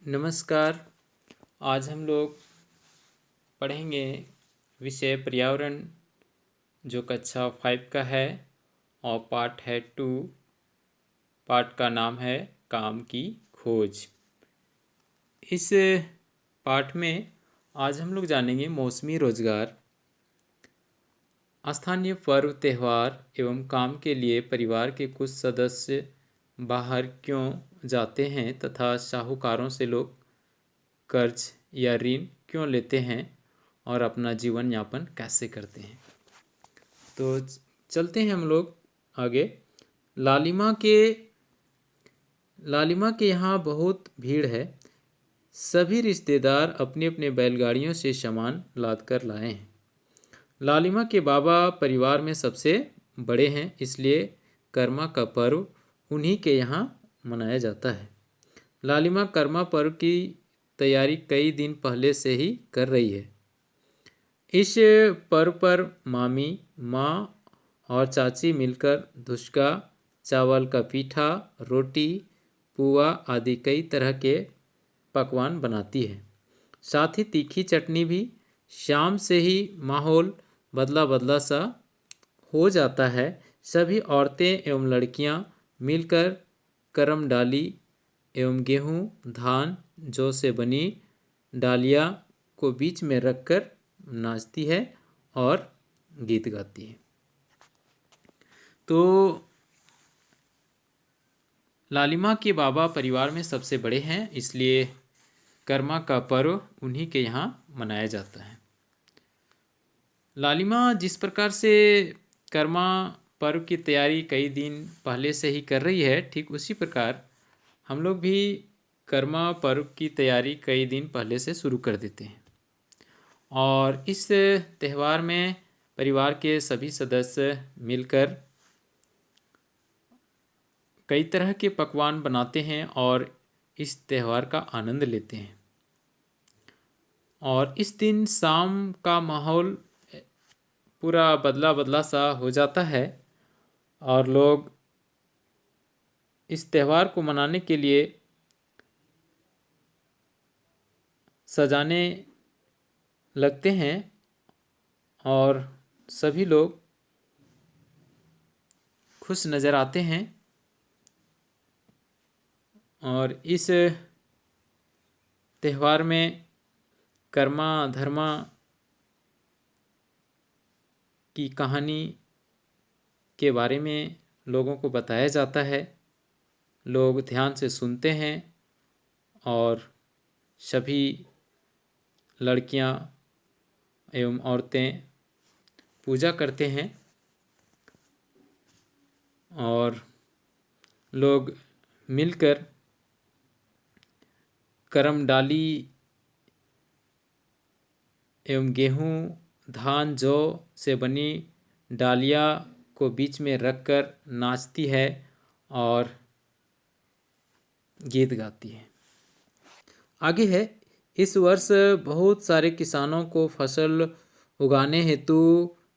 नमस्कार। आज हम लोग पढ़ेंगे विषय पर्यावरण, जो कक्षा 5 का है और पाठ है 2। पाठ का नाम है काम की खोज। इस पाठ में आज हम लोग जानेंगे मौसमी रोजगार, स्थानीय पर्व त्यौहार एवं काम के लिए परिवार के कुछ सदस्य बाहर क्यों जाते हैं तथा साहूकारों से लोग कर्ज या ऋण क्यों लेते हैं और अपना जीवन यापन कैसे करते हैं। तो चलते हैं हम लोग आगे। लालिमा के लालिमा के यहाँ बहुत भीड़ है। सभी रिश्तेदार अपने अपने बैलगाड़ियों से सामान लाद कर लाए हैं। लालिमा के बाबा परिवार में सबसे बड़े हैं, इसलिए कर्मा का पर्व उन्हीं के यहाँ मनाया जाता है। लालिमा कर्मा पर्व की तैयारी कई दिन पहले से ही कर रही है। इस पर्व पर मामी, माँ और चाची मिलकर धुसका, चावल का पीठा, रोटी, पुआ आदि कई तरह के पकवान बनाती है। साथ ही तीखी चटनी भी। शाम से ही माहौल बदला बदला सा हो जाता है। सभी औरतें एवं लड़कियां मिलकर करम डाली एवं गेहूँ, धान, जौ से बनी डालिया को बीच में रखकर नाचती है और गीत गाती है। तो लालिमा के बाबा परिवार में सबसे बड़े हैं, इसलिए कर्मा का पर्व उन्हीं के यहाँ मनाया जाता है। लालिमा जिस प्रकार से कर्मा पर्व की तैयारी कई दिन पहले से ही कर रही है, ठीक उसी प्रकार हम लोग भी कर्मा पर्व की तैयारी कई दिन पहले से शुरू कर देते हैं। और इस त्यौहार में परिवार के सभी सदस्य मिलकर कई तरह के पकवान बनाते हैं और इस त्यौहार का आनंद लेते हैं। और इस दिन शाम का माहौल पूरा बदला बदला सा हो जाता है और लोग इस त्यौहार को मनाने के लिए सजाने लगते हैं और सभी लोग खुश नज़र आते हैं। और इस त्यौहार में कर्मा धर्मा की कहानी के बारे में लोगों को बताया जाता है। लोग ध्यान से सुनते हैं और सभी लड़कियां एवं औरतें पूजा करते हैं और लोग मिलकर करम डाली एवं गेहूँ, धान, जौ से बनी डालिया को बीच में रखकर नाचती है और गीत गाती है। आगे है, इस वर्ष बहुत सारे किसानों को फसल उगाने हेतु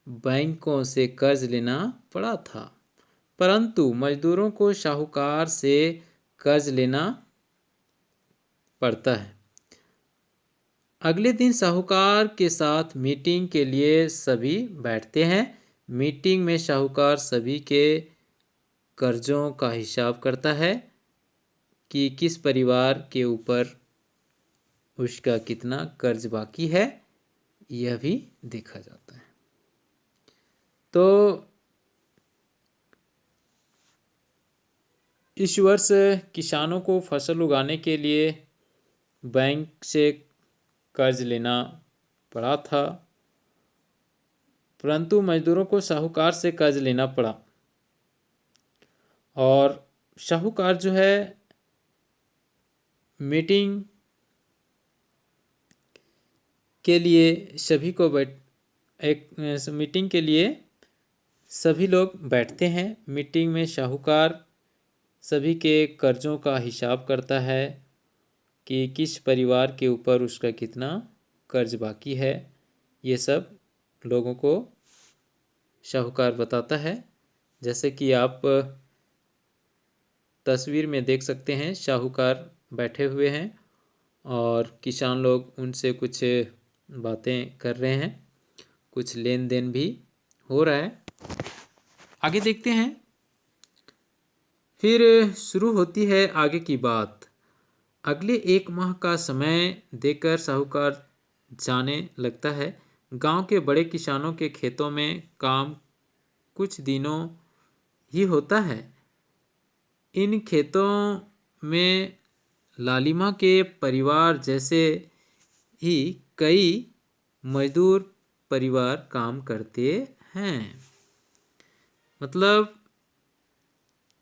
बैंकों से कर्ज लेना पड़ा था, परंतु मजदूरों को साहूकार से कर्ज लेना पड़ता है। अगले दिन साहूकार के साथ मीटिंग के लिए सभी बैठते हैं। मीटिंग में साहूकार सभी के कर्जों का हिसाब करता है कि किस परिवार के ऊपर उसका कितना कर्ज बाकी है, यह भी देखा जाता है। तो इस वर्ष किसानों को फसल उगाने के लिए बैंक से कर्ज लेना पड़ा था, परंतु मजदूरों को साहूकार से कर्ज लेना पड़ा। और साहूकार जो है मीटिंग के लिए सभी को मीटिंग के लिए सभी लोग बैठते हैं। मीटिंग में साहूकार सभी के कर्जों का हिसाब करता है कि किस परिवार के ऊपर उसका कितना कर्ज बाकी है। ये सब लोगों को साहूकार बताता है। जैसे कि आप तस्वीर में देख सकते हैं, साहूकार बैठे हुए हैं और किसान लोग उनसे कुछ बातें कर रहे हैं, कुछ लेन देन भी हो रहा है। आगे देखते हैं। फिर शुरू होती है आगे की बात। अगले 1 माह का समय देकर साहूकार जाने लगता है। गांव के बड़े किसानों के खेतों में काम कुछ दिनों ही होता है। इन खेतों में लालिमा के परिवार जैसे ही कई मजदूर परिवार काम करते हैं। मतलब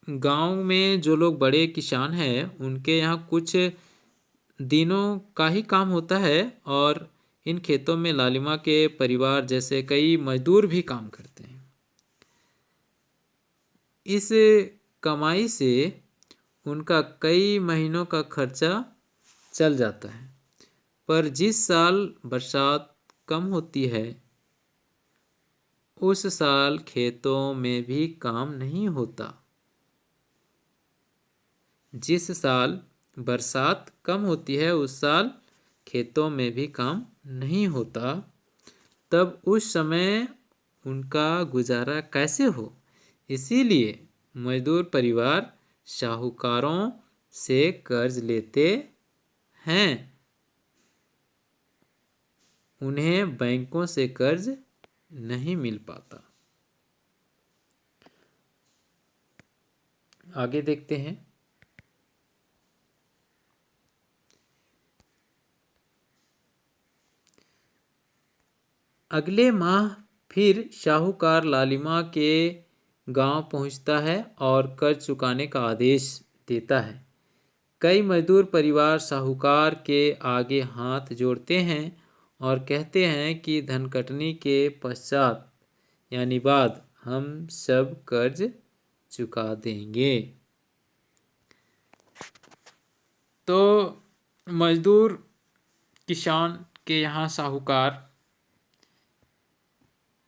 गांव में जो लोग बड़े किसान हैं उनके यहाँ कुछ दिनों का ही काम होता है और इन खेतों में लालिमा के परिवार जैसे कई मजदूर भी काम करते हैं। इस कमाई से उनका कई महीनों का खर्चा चल जाता है। पर जिस साल बरसात कम होती है उस साल खेतों में भी काम नहीं होता। जिस साल बरसात कम होती है उस साल खेतों में भी काम नहीं होता। तब उस समय उनका गुजारा कैसे हो? इसीलिए मजदूर परिवार साहूकारों से कर्ज लेते हैं। उन्हें बैंकों से कर्ज नहीं मिल पाता। आगे देखते हैं। अगले माह फिर साहूकार लालिमा के गांव पहुंचता है और कर्ज चुकाने का आदेश देता है। कई मजदूर परिवार साहूकार के आगे हाथ जोड़ते हैं और कहते हैं कि धनकटनी के पश्चात यानी बाद हम सब कर्ज चुका देंगे। तो मजदूर किसान के यहाँ साहूकार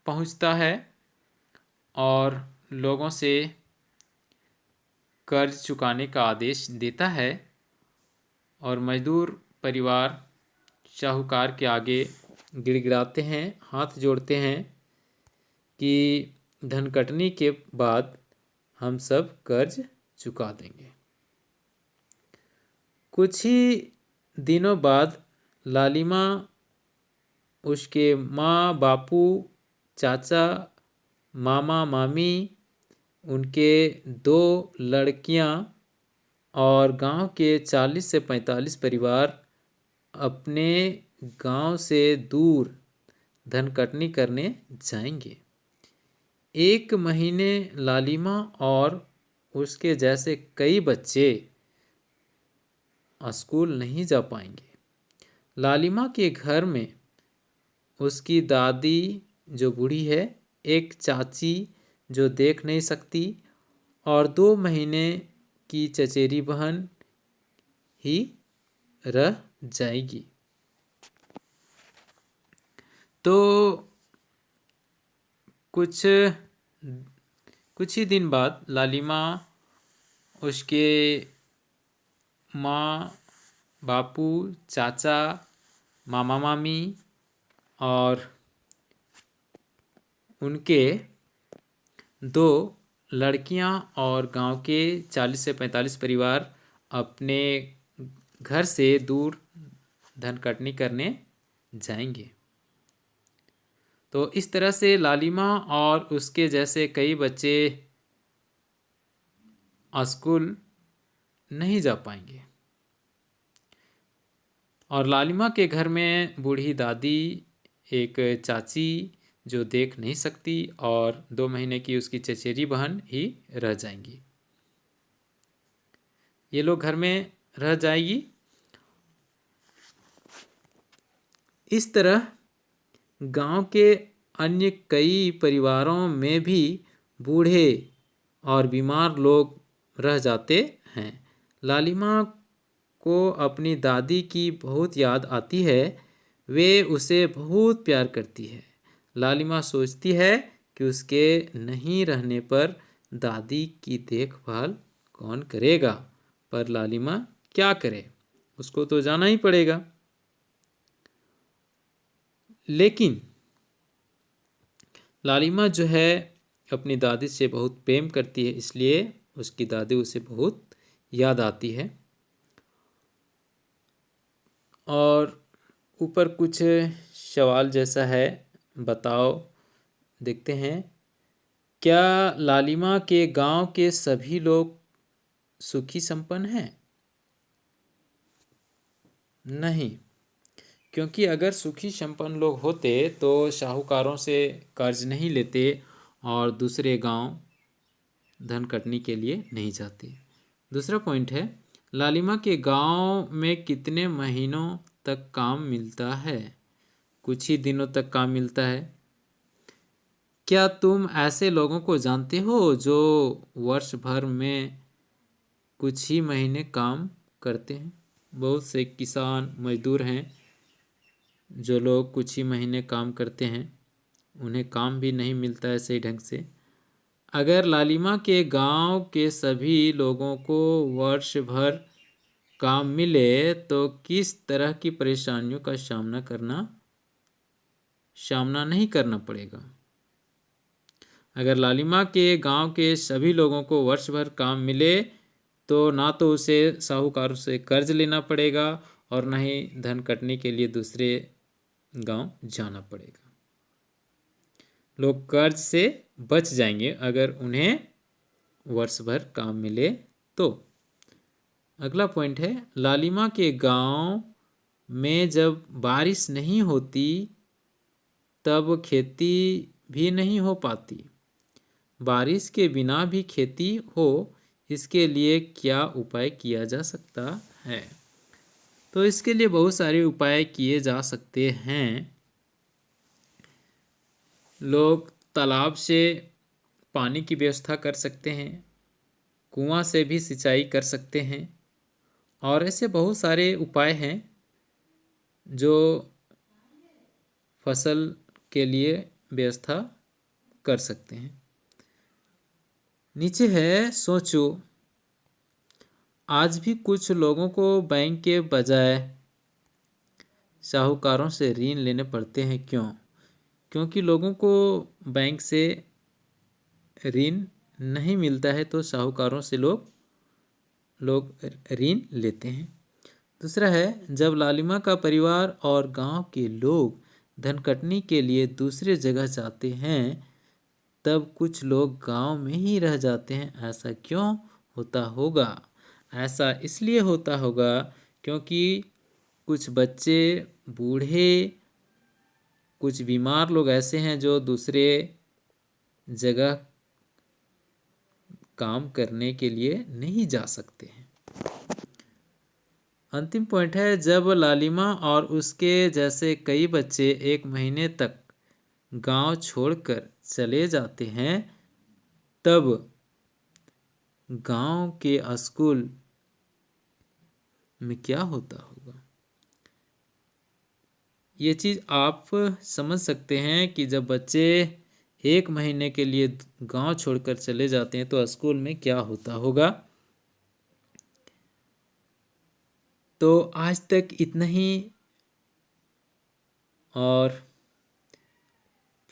पहुँचता है और लोगों से कर्ज चुकाने का आदेश देता है और मजदूर परिवार साहूकार के आगे गिड़गिड़ाते हैं, हाथ जोड़ते हैं कि धनकटनी के बाद हम सब कर्ज चुका देंगे। कुछ ही दिनों बाद लालिमा, उसके माँ बापू, चाचा, मामा मामी, उनके 2 लड़कियां और गांव के 40 से 45 परिवार अपने गांव से दूर धनकटनी करने जाएंगे। 1 महीने लालिमा और उसके जैसे कई बच्चे स्कूल नहीं जा पाएंगे। लालिमा के घर में उसकी दादी जो बूढ़ी है, एक चाची जो देख नहीं सकती और 2 महीने की चचेरी बहन ही रह जाएगी। तो कुछ ही दिन बाद लालिमा, उसके माँ बापू, चाचा, मामा मामी और उनके 2 लड़कियां और गांव के 40 से 45 परिवार अपने घर से दूर धनकटनी करने जाएंगे। तो इस तरह से लालिमा और उसके जैसे कई बच्चे स्कूल नहीं जा पाएंगे और लालिमा के घर में बूढ़ी दादी, एक चाची जो देख नहीं सकती और 2 महीने की उसकी चचेरी बहन ही रह जाएंगी। ये लोग घर में रह जाएगी। इस तरह गांव के अन्य कई परिवारों में भी बूढ़े और बीमार लोग रह जाते हैं। लालिमा को अपनी दादी की बहुत याद आती है। वे उसे बहुत प्यार करती है। लालिमा सोचती है कि उसके नहीं रहने पर दादी की देखभाल कौन करेगा। पर लालिमा क्या करे? उसको तो जाना ही पड़ेगा। लेकिन लालिमा जो है अपनी दादी से बहुत प्रेम करती है, इसलिए उसकी दादी उसे बहुत याद आती है। और ऊपर कुछ सवाल जैसा है, बताओ, देखते हैं। क्या लालिमा के गांव के सभी लोग सुखी संपन्न हैं? नहीं, क्योंकि अगर सुखी संपन्न लोग होते तो साहूकारों से कर्ज नहीं लेते और दूसरे गांव धन कटनी के लिए नहीं जाते। दूसरा पॉइंट है, लालिमा के गांव में कितने महीनों तक काम मिलता है? कुछ ही दिनों तक काम मिलता है। क्या तुम ऐसे लोगों को जानते हो जो वर्ष भर में कुछ ही महीने काम करते हैं? बहुत से किसान मजदूर हैं जो लोग कुछ ही महीने काम करते हैं, उन्हें काम भी नहीं मिलता है सही ढंग से। अगर लालिमा के गांव के सभी लोगों को वर्ष भर काम मिले तो किस तरह की परेशानियों का सामना नहीं करना पड़ेगा? अगर लालिमा के गांव के सभी लोगों को वर्ष भर काम मिले तो ना तो उसे साहूकारों से कर्ज लेना पड़ेगा और ना ही धन कटने के लिए दूसरे गांव जाना पड़ेगा। लोग कर्ज से बच जाएंगे अगर उन्हें वर्ष भर काम मिले तो। अगला पॉइंट है, लालिमा के गांव में जब बारिश नहीं होती तब खेती भी नहीं हो पाती। बारिश के बिना भी खेती हो, इसके लिए क्या उपाय किया जा सकता है? तो इसके लिए बहुत सारे उपाय किए जा सकते हैं। लोग तालाब से पानी की व्यवस्था कर सकते हैं, कुआं से भी सिंचाई कर सकते हैं, और ऐसे बहुत सारे उपाय हैं जो फसल के लिए व्यवस्था कर सकते हैं। नीचे है, सोचो, आज भी कुछ लोगों को बैंक के बजाय साहूकारों से ऋण लेने पड़ते हैं। क्यों? क्योंकि लोगों को बैंक से ऋण नहीं मिलता है तो साहूकारों से लोग ऋण लेते हैं। दूसरा है, जब लालिमा का परिवार और गांव के लोग धन कटनी के लिए दूसरे जगह जाते हैं तब कुछ लोग गांव में ही रह जाते हैं। ऐसा क्यों होता होगा? ऐसा इसलिए होता होगा क्योंकि कुछ बच्चे, बूढ़े, कुछ बीमार लोग ऐसे हैं जो दूसरे जगह काम करने के लिए नहीं जा सकते हैं। अंतिम पॉइंट है, जब लालिमा और उसके जैसे कई बच्चे एक महीने तक गांव छोड़कर चले जाते हैं तब गांव के स्कूल में क्या होता होगा? ये चीज़ आप समझ सकते हैं कि जब बच्चे एक महीने के लिए गांव छोड़कर चले जाते हैं तो स्कूल में क्या होता होगा। तो आज तक इतना ही, और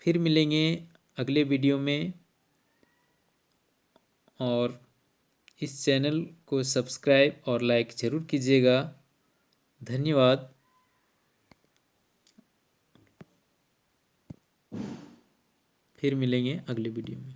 फिर मिलेंगे अगले वीडियो में। और इस चैनल को सब्सक्राइब और लाइक ज़रूर कीजिएगा। धन्यवाद। फिर मिलेंगे अगले वीडियो में।